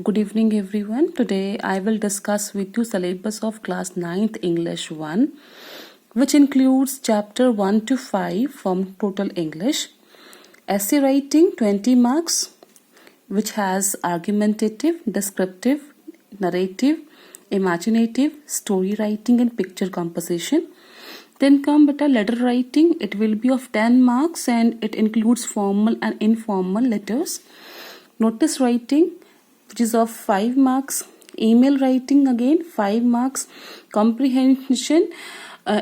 Good evening everyone. Today I will discuss with you syllabus of class 9th English 1, which includes chapter 1 to 5 from total English. Essay writing 20 marks, which has argumentative, descriptive, narrative, imaginative, story writing and picture composition. Then come beta letter writing. It will be of 10 marks and it includes formal and informal letters. Notice writing, which is of 5 marks. Email writing again 5 marks. Comprehension,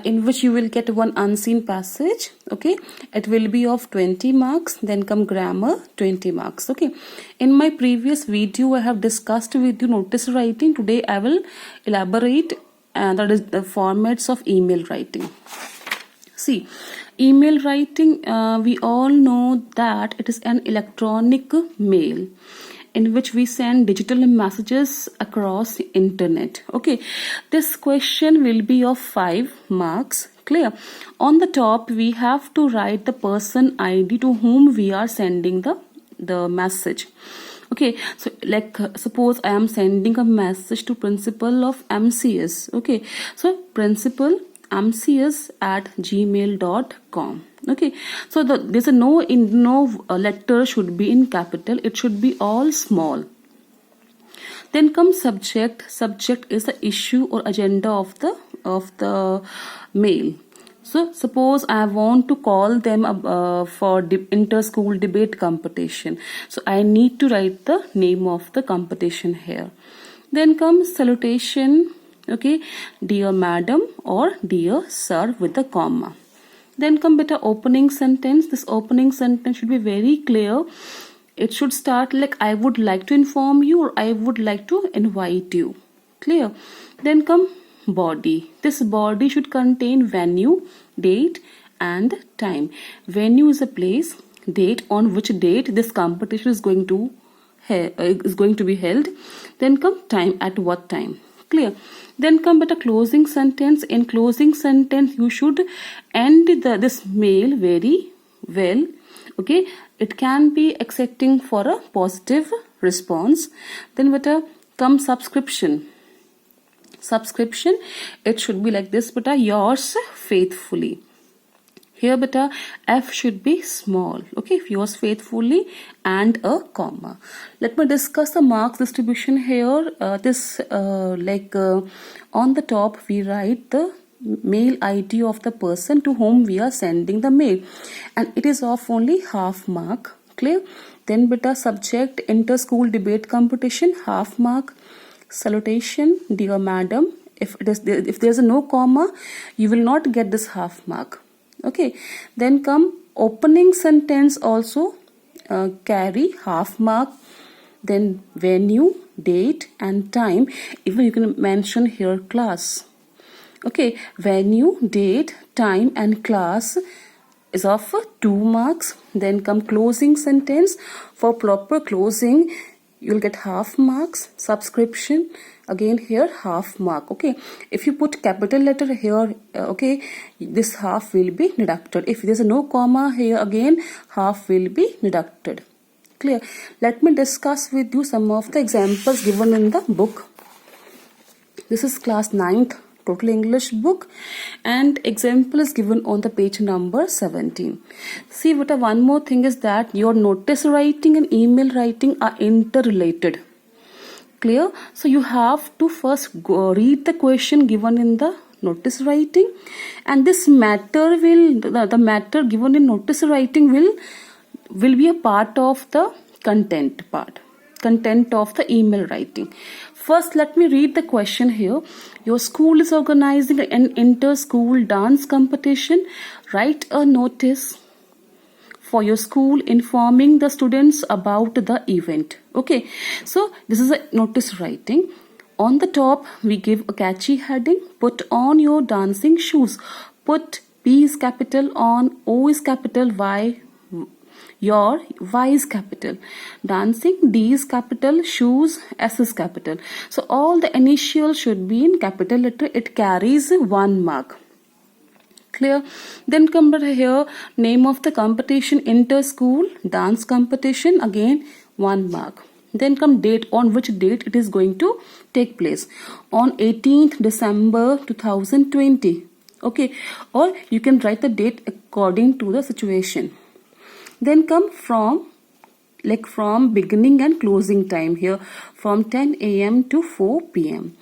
in which you will get one unseen passage. Okay, it will be of 20 marks. Then come grammar 20 marks. Okay, in my previous video I have discussed with you notice writing. Today I will elaborate, that is the formats of email writing. See, email writing, we all know that it is an electronic mail in which we send digital messages across internet. Okay, this question will be of 5 marks. Clear? On the top we have to write the person ID to whom we are sending the message. Okay, so like suppose I am sending a message to principal of MCS. Okay, so principal mcs@gmail.com. Okay, so there's a no letter should be in capital, it should be all small. Then comes subject. Subject is the issue or agenda of the mail. So suppose I want to call them for inter-school debate competition, so I need to write the name of the competition here. Then comes salutation. Okay, dear madam or dear sir with a comma. Then come beta opening sentence. This opening sentence should be very clear. It should start like I would like to inform you or I would like to invite you. Clear? Then come body. This body should contain venue, date and time. Venue is a place, date on which date this competition is going to be held. Then come time, at what time. Clear? Then come but a closing sentence. In closing sentence you should end this mail very well. Okay, it can be accepting for a positive response. Then beta come subscription. Subscription, it should be like this beta, yours faithfully. Here beta F should be small. Okay, yours faithfully and a comma. Let me discuss the marks distribution here. On the top we write the mail ID of the person to whom we are sending the mail, and it is of only half mark. Clear? Then beta subject inter-school debate competition, half mark. Salutation, dear madam. If there's a no comma, you will not get this half mark. Okay, then come opening sentence also carry half mark. Then venue, date and time, even you can mention here class. Okay, venue, date, time and class is of 2 marks. Then come closing sentence. For proper closing you'll get half marks. Subscription, again here half mark. Okay, if you put capital letter here, okay, this half will be deducted. If there's a no comma here, again half will be deducted. Clear? Let me discuss with you some of the examples given in the book. This is class 9th total English book and example is given on the page number 17. See, one more thing is that your notice writing and email writing are interrelated. Clear? So you have to first read the question given in the notice writing, and this matter the matter given in notice writing will be a part of the content of the email writing. First, let me read the question here. Your school is organizing an inter-school dance competition. Write a notice for your school informing the students about the event. Okay, so this is a notice writing. On the top we give a catchy heading. Put on your dancing shoes. Put P is capital on, O is capital, Y, your Y is capital. Dancing, D is capital, shoes, S is capital. So all the initials should be in capital letter. It carries 1 mark. Clear? Then come here, name of the competition, inter-school dance competition, again 1 mark. then come date, on which date it is going to take place, on 18th December 2020. Okay, or you can write the date according to the situation. Then come from beginning and closing time here, from 10 a.m. to 4 p.m.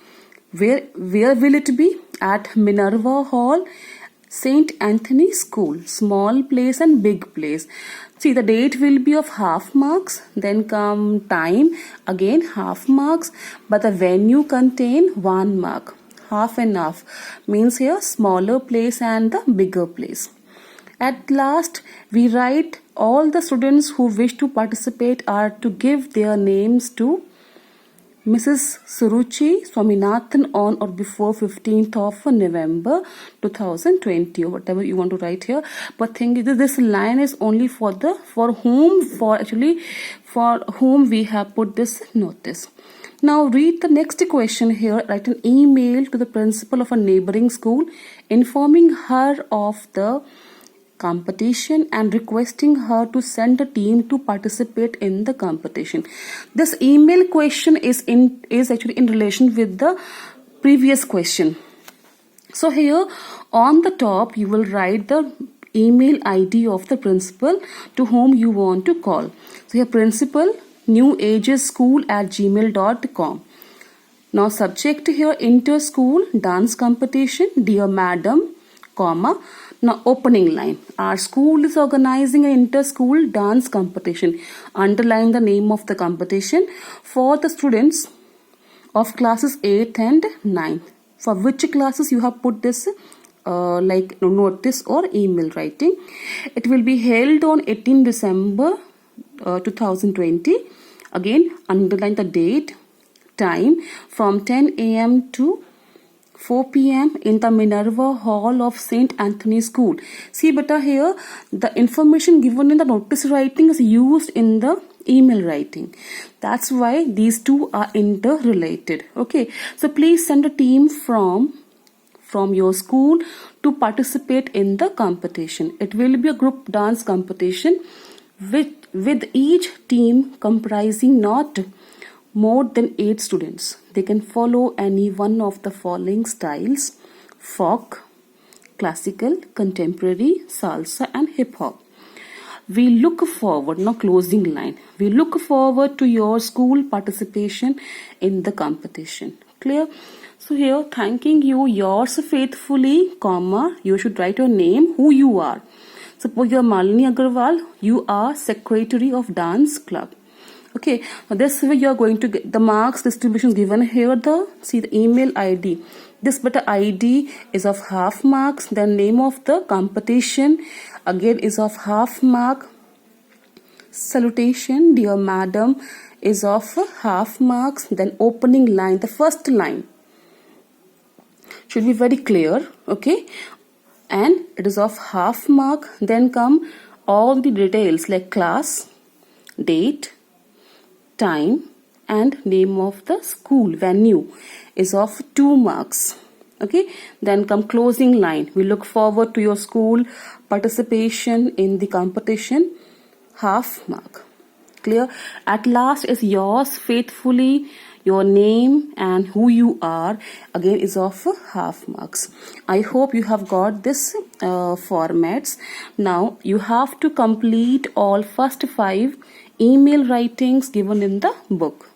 Where will it be? At Minerva Hall, St. Anthony School, small place and big place. See, the date will be of half marks, then come time, again half marks, but the venue contain 1 mark. Half and half means here smaller place and the bigger place. At last, we write all the students who wish to participate are to give their names to Mrs. Suruchi Swaminathan on or before 15th of November 2020, or whatever you want to write here. But thing is, this line is only for whom we have put this notice. Now read the next question here. Write an email to the principal of a neighboring school informing her of the competition and requesting her to send a team to participate in the competition. This email question is actually in relation with the previous question. So here on the top you will write the email ID of the principal to whom you want to call. So here principal newageschool@gmail.com. Now subject here inter-school dance competition, dear madam, comma. Now opening line, our school is organizing an inter-school dance competition. Underline the name of the competition for the students of classes 8th and 9th. For which classes you have put this notice or email writing. It will be held on 18 December 2020. Again, underline the date, time, from 10 a.m. to 4 p.m. in the Minerva Hall of St. Anthony School. See beta, here the information given in the notice writing is used in the email writing. That's why these two are interrelated. Okay, so please send a team from your school to participate in the competition. It will be a group dance competition with each team comprising not more than 8 students. They can follow any one of the following styles: folk, classical, contemporary, salsa and hip hop. We look forward, now closing line, we look forward to your school participation in the competition. Clear? So here, thanking you, yours faithfully, comma, you should write your name, who you are. Suppose you are Malini Agarwal, you are Secretary of Dance Club. Okay, this way you are going to get the marks distribution given here. See the email ID. This beta ID is of half marks. Then name of the competition again is of half mark. Salutation, dear madam, is of half marks. Then opening line, the first line should be very clear. Okay, and it is of half mark. Then come all the details like class, date, time and name of the school venue is of 2 marks. Okay, then come closing line, we look forward to your school participation in the competition, half mark. Clear? At last is yours faithfully, your name and who you are again is of half marks. I hope you have got this formats. Now you have to complete all first 5 email writings given in the book.